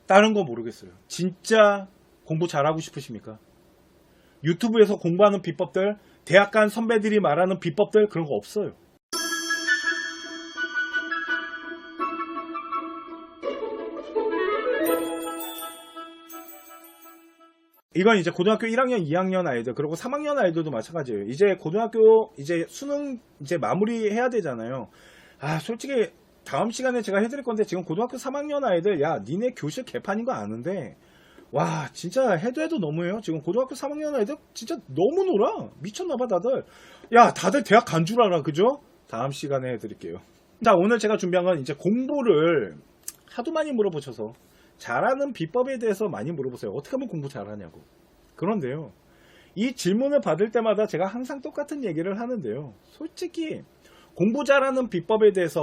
다른 거 모르겠어요. 진짜 공부 잘하고 싶으십니까? 유튜브에서 공부하는 비법들, 대학 간 선배들이 말하는 비법들, 그런 거 없어요. 이건 이제 고등학교 1학년, 2학년 아이들, 그리고 3학년 아이들도 마찬가지예요. 이제 고등학교 이제 수능 이제 마무리해야 되잖아요. 솔직히 다음 시간에 제가 해드릴 건데, 지금 고등학교 3학년 아이들, 야, 니네 교실 개판인 거 아는데, 와, 진짜 해도 너무해요. 지금 고등학교 3학년 아이들 진짜 너무 놀아. 미쳤나봐, 다들. 야, 다들 대학 간 줄 알아, 그죠? 다음 시간에 해드릴게요. 자, 오늘 제가 준비한 건 이제 공부를 하도 많이 물어보셔서 잘하는 비법에 대해서 많이 물어보세요. 어떻게 하면 공부 잘하냐고. 그런데요, 이 질문을 받을 때마다 제가 항상 똑같은 얘기를 하는데요. 솔직히 공부 잘하는 비법에 대해서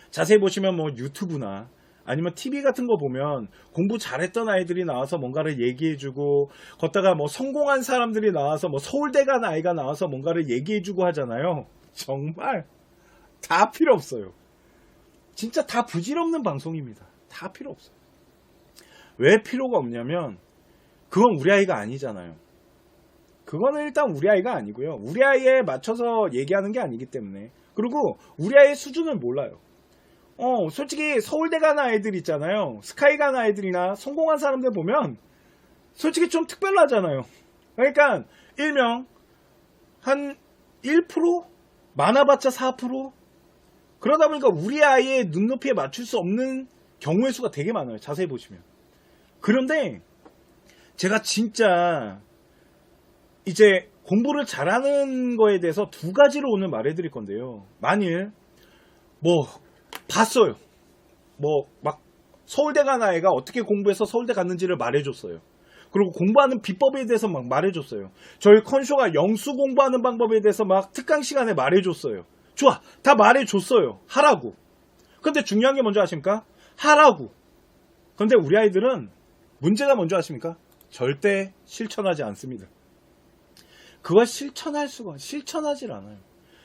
자세히 보시면 뭐 유튜브나 아니면 TV 같은 거 보면 공부 잘했던 아이들이 나와서 뭔가를 얘기해주고, 걷다가 뭐 성공한 사람들이 나와서 뭐 서울대 간 아이가 나와서 뭔가를 얘기해주고 하잖아요. 정말 다 필요 없어요. 진짜 다 부질없는 방송입니다. 다 필요 없어요. 왜 필요가 없냐면, 그건 우리 아이가 아니잖아요. 그거는 일단 우리 아이가 아니고요. 우리 아이에 맞춰서 얘기하는 게 아니기 때문에. 그리고 우리 아이의 수준을 몰라요. 솔직히 서울대 간 아이들 있잖아요. 스카이 간 아이들이나 성공한 사람들 보면 솔직히 좀 특별하잖아요. 그러니까 일명 한 1%? 많아봤자 4%? 그러다 보니까 우리 아이의 눈높이에 맞출 수 없는 경우의 수가 되게 많아요. 자세히 보시면. 그런데 제가 진짜 이제 공부를 잘하는 거에 대해서 두 가지로 오늘 말해드릴 건데요. 만일 뭐 봤어요. 뭐 막 서울대 간 아이가 어떻게 공부해서 서울대 갔는지를 말해줬어요. 그리고 공부하는 비법에 대해서 막 말해줬어요. 저희 컨쇼가 영수 공부하는 방법에 대해서 막 특강 시간에 말해줬어요. 좋아, 다 말해줬어요. 하라고. 근데 중요한 게 뭔지 아십니까? 하라고. 근데 우리 아이들은 문제가 뭔지 아십니까? 절대 실천하지 않습니다. 그걸 실천하질 않아요.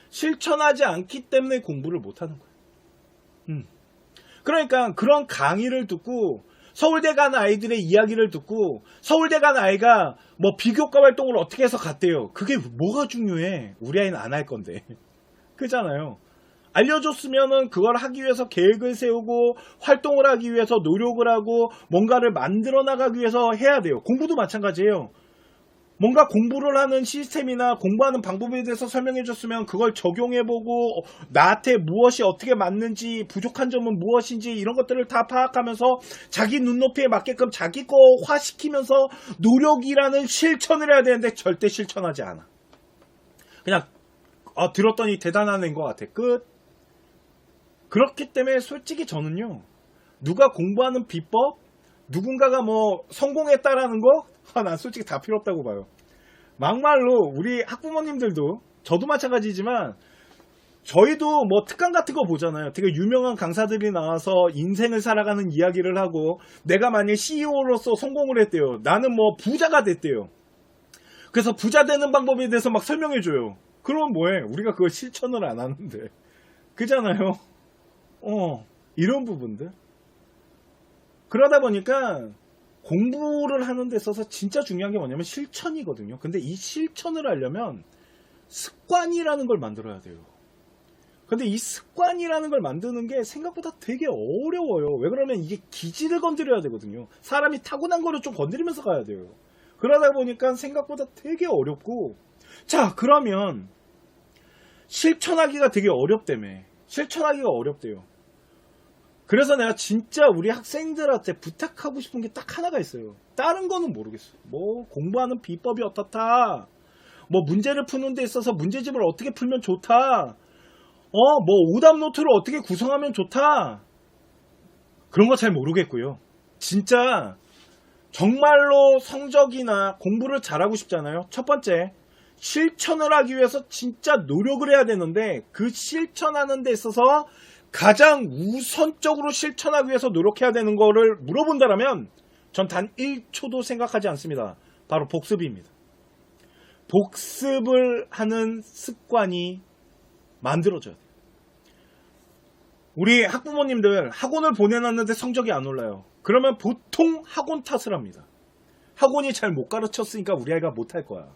실천하지 않기 때문에 공부를 못하는 거예요. 그러니까 그런 강의를 듣고 서울대 간 아이들의 이야기를 듣고 서울대 간 아이가 뭐 비교과 활동을 어떻게 해서 갔대요. 그게 뭐가 중요해? 우리 아이는 안 할 건데. 그잖아요. 알려줬으면은 그걸 하기 위해서 계획을 세우고 활동을 하기 위해서 노력을 하고 뭔가를 만들어 나가기 위해서 해야 돼요. 공부도 마찬가지예요. 뭔가 공부를 하는 시스템이나 공부하는 방법에 대해서 설명해 줬으면 그걸 적용해보고 나한테 무엇이 어떻게 맞는지, 부족한 점은 무엇인지 이런 것들을 다 파악하면서 자기 눈높이에 맞게끔 자기 거화시키면서 노력이라는 실천을 해야 되는데 절대 실천하지 않아. 그냥 들었더니 대단한 애인 것 같아. 끝. 그렇기 때문에 솔직히 저는요, 누가 공부하는 비법, 누군가가 뭐 성공했다라는 거, 난 솔직히 다 필요 없다고 봐요. 막말로 우리 학부모님들도, 저도 마찬가지지만 저희도 뭐 특강 같은 거 보잖아요. 되게 유명한 강사들이 나와서 인생을 살아가는 이야기를 하고, 내가 만약 CEO로서 성공을 했대요. 나는 뭐 부자가 됐대요. 그래서 부자 되는 방법에 대해서 막 설명해줘요. 그럼 뭐해? 우리가 그걸 실천을 안 하는데. 그잖아요. 이런 부분들. 그러다 보니까 공부를 하는 데 있어서 진짜 중요한 게 뭐냐면 실천이거든요. 근데 이 실천을 하려면 습관이라는 걸 만들어야 돼요. 근데 이 습관이라는 걸 만드는 게 생각보다 되게 어려워요. 왜 그러면 이게 기질을 건드려야 되거든요. 사람이 타고난 거를 좀 건드리면서 가야 돼요. 그러다 보니까 생각보다 되게 어렵고, 자, 그러면 실천하기가 되게 어렵다며. 실천하기가 어렵대요. 그래서 내가 진짜 우리 학생들한테 부탁하고 싶은 게 딱 하나가 있어요. 다른 거는 모르겠어요. 뭐 공부하는 비법이 어떻다, 뭐 문제를 푸는 데 있어서 문제집을 어떻게 풀면 좋다, 뭐 오답 노트를 어떻게 구성하면 좋다, 그런 거 잘 모르겠고요. 진짜 정말로 성적이나 공부를 잘하고 싶잖아요. 첫 번째, 실천을 하기 위해서 진짜 노력을 해야 되는데, 그 실천하는 데 있어서 가장 우선적으로 실천하기 위해서 노력해야 되는 거를 물어본다면 전 단 1초도 생각하지 않습니다. 바로 복습입니다. 복습을 하는 습관이 만들어져야 돼요. 우리 학부모님들 학원을 보내놨는데 성적이 안 올라요. 그러면 보통 학원 탓을 합니다. 학원이 잘 못 가르쳤으니까 우리 아이가 못할 거야.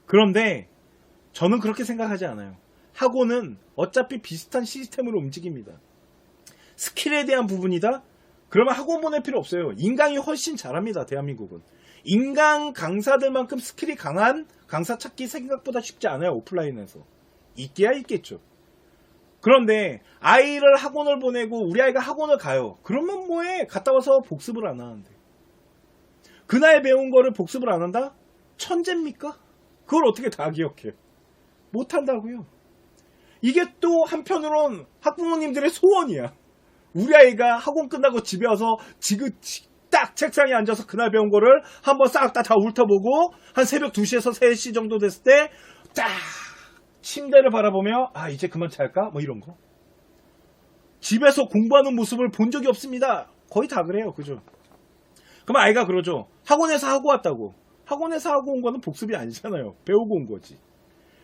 그런데 저는 그렇게 생각하지 않아요. 학원은 어차피 비슷한 시스템으로 움직입니다. 스킬에 대한 부분이다? 그러면 학원 보낼 필요 없어요. 인강이 훨씬 잘합니다. 대한민국은. 인강 강사들만큼 스킬이 강한 강사 찾기 생각보다 쉽지 않아요. 오프라인에서. 있기야 있겠죠. 그런데 아이를 학원을 보내고 우리 아이가 학원을 가요. 그러면 뭐해? 갔다 와서 복습을 안 하는데. 그날 배운 거를 복습을 안 한다? 천재입니까? 그걸 어떻게 다 기억해요? 못한다고요. 이게 또 한편으로는 학부모님들의 소원이야. 우리 아이가 학원 끝나고 집에 와서 지금 딱 책상에 앉아서 그날 배운 거를 한번 싹 다 훑어보고 한 새벽 2시에서 3시 정도 됐을 때 딱 침대를 바라보며 아 이제 그만 잘까? 뭐 이런 거. 집에서 공부하는 모습을 본 적이 없습니다. 거의 다 그래요. 그죠? 그럼 아이가 그러죠. 학원에서 하고 왔다고. 학원에서 하고 온 거는 복습이 아니잖아요. 배우고 온 거지.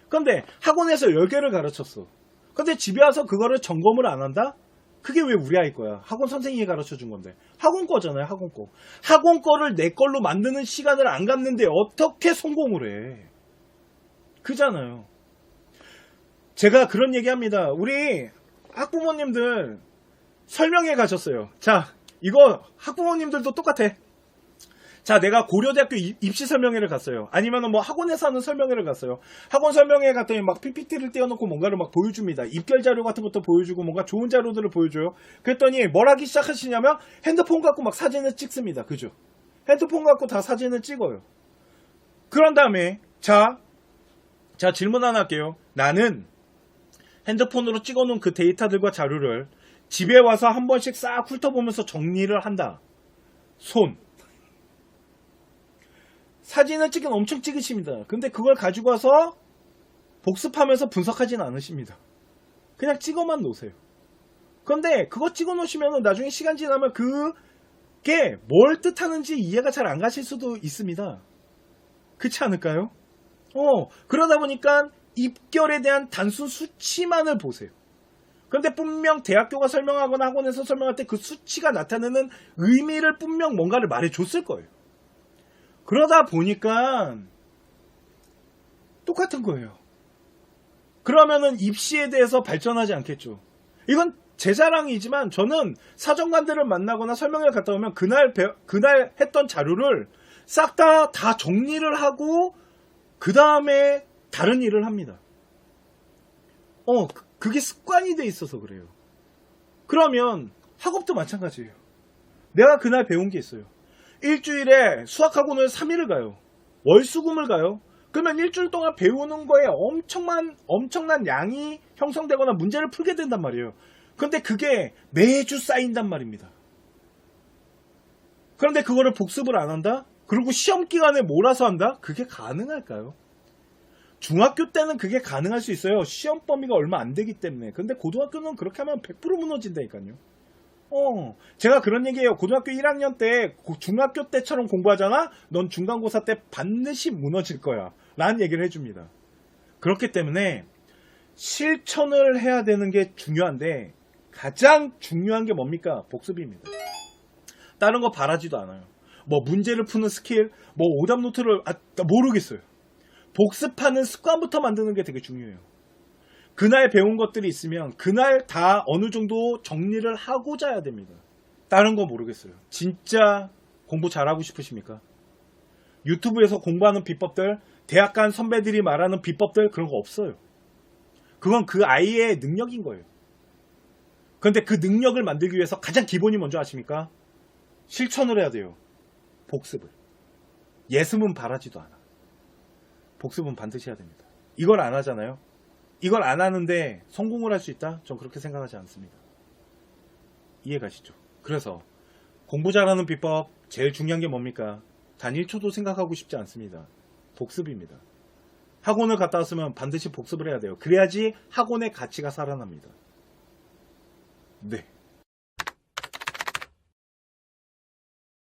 근데 학원에서 10개를 가르쳤어. 근데 집에 와서 그거를 점검을 안 한다? 그게 왜 우리 아이 거야? 학원 선생님이 가르쳐 준 건데. 학원 거잖아요. 학원 거. 학원 거를 내 걸로 만드는 시간을 안 갖는데 어떻게 성공을 해? 그잖아요. 제가 그런 얘기 합니다. 우리 학부모님들 설명회 가셨어요. 자, 이거 학부모님들도 똑같아. 자, 내가 고려대학교 입시 설명회를 갔어요. 아니면은 뭐 학원에서 하는 설명회를 갔어요. 학원 설명회 갔더니 막 PPT를 띄워놓고 뭔가를 막 보여줍니다. 입결 자료 같은 것도 보여주고 뭔가 좋은 자료들을 보여줘요. 그랬더니 뭘 하기 시작하시냐면 핸드폰 갖고 막 사진을 찍습니다. 그죠? 핸드폰 갖고 다 사진을 찍어요. 그런 다음에 자 질문 하나 할게요. 나는 핸드폰으로 찍어놓은 그 데이터들과 자료를 집에 와서 한 번씩 싹 훑어보면서 정리를 한다. 손. 사진을 찍긴 엄청 찍으십니다. 근데 그걸 가지고 와서 복습하면서 분석하진 않으십니다. 그냥 찍어만 놓으세요. 그런데 그거 찍어 놓으시면 나중에 시간 지나면 그게 뭘 뜻하는지 이해가 잘 안 가실 수도 있습니다. 그렇지 않을까요? 그러다 보니까 입결에 대한 단순 수치만을 보세요. 그런데 분명 대학교가 설명하거나 학원에서 설명할 때 그 수치가 나타내는 의미를 분명 뭔가를 말해줬을 거예요. 그러다 보니까 똑같은 거예요. 그러면은 입시에 대해서 발전하지 않겠죠. 이건 제 자랑이지만 저는 사정관들을 만나거나 설명회를 갔다 오면 그날 했던 자료를 싹 다 정리를 하고 그 다음에 다른 일을 합니다. 그게 습관이 돼 있어서 그래요. 그러면 학업도 마찬가지예요. 내가 그날 배운 게 있어요. 일주일에 수학학원을 3일을 가요. 월수금을 가요. 그러면 일주일 동안 배우는 거에 엄청난 양이 형성되거나 문제를 풀게 된단 말이에요. 그런데 그게 매주 쌓인단 말입니다. 그런데 그거를 복습을 안 한다? 그리고 시험 기간에 몰아서 한다? 그게 가능할까요? 중학교 때는 그게 가능할 수 있어요. 시험 범위가 얼마 안 되기 때문에. 근데 고등학교는 그렇게 하면 100% 무너진다니까요. 제가 그런 얘기해요. 고등학교 1학년 때 중학교 때처럼 공부하잖아? 넌 중간고사 때 반드시 무너질 거야. 라는 얘기를 해줍니다. 그렇기 때문에 실천을 해야 되는 게 중요한데 가장 중요한 게 뭡니까? 복습입니다. 다른 거 바라지도 않아요. 뭐 문제를 푸는 스킬, 뭐 오답 노트를 모르겠어요. 복습하는 습관부터 만드는 게 되게 중요해요. 그날 배운 것들이 있으면 그날 다 어느 정도 정리를 하고 자야 됩니다. 다른 거 모르겠어요. 진짜 공부 잘하고 싶으십니까? 유튜브에서 공부하는 비법들, 대학 간 선배들이 말하는 비법들 그런 거 없어요. 그건 그 아이의 능력인 거예요. 그런데 그 능력을 만들기 위해서 가장 기본이 뭔지 아십니까? 실천을 해야 돼요. 복습을. 예습은 바라지도 않아. 복습은 반드시 해야 됩니다. 이걸 안 하잖아요. 이걸 안 하는데 성공을 할 수 있다? 전 그렇게 생각하지 않습니다. 이해가시죠? 그래서 공부 잘하는 비법 제일 중요한 게 뭡니까? 단 1초도 생각하고 싶지 않습니다. 복습입니다. 학원을 갔다 왔으면 반드시 복습을 해야 돼요. 그래야지 학원의 가치가 살아납니다. 네.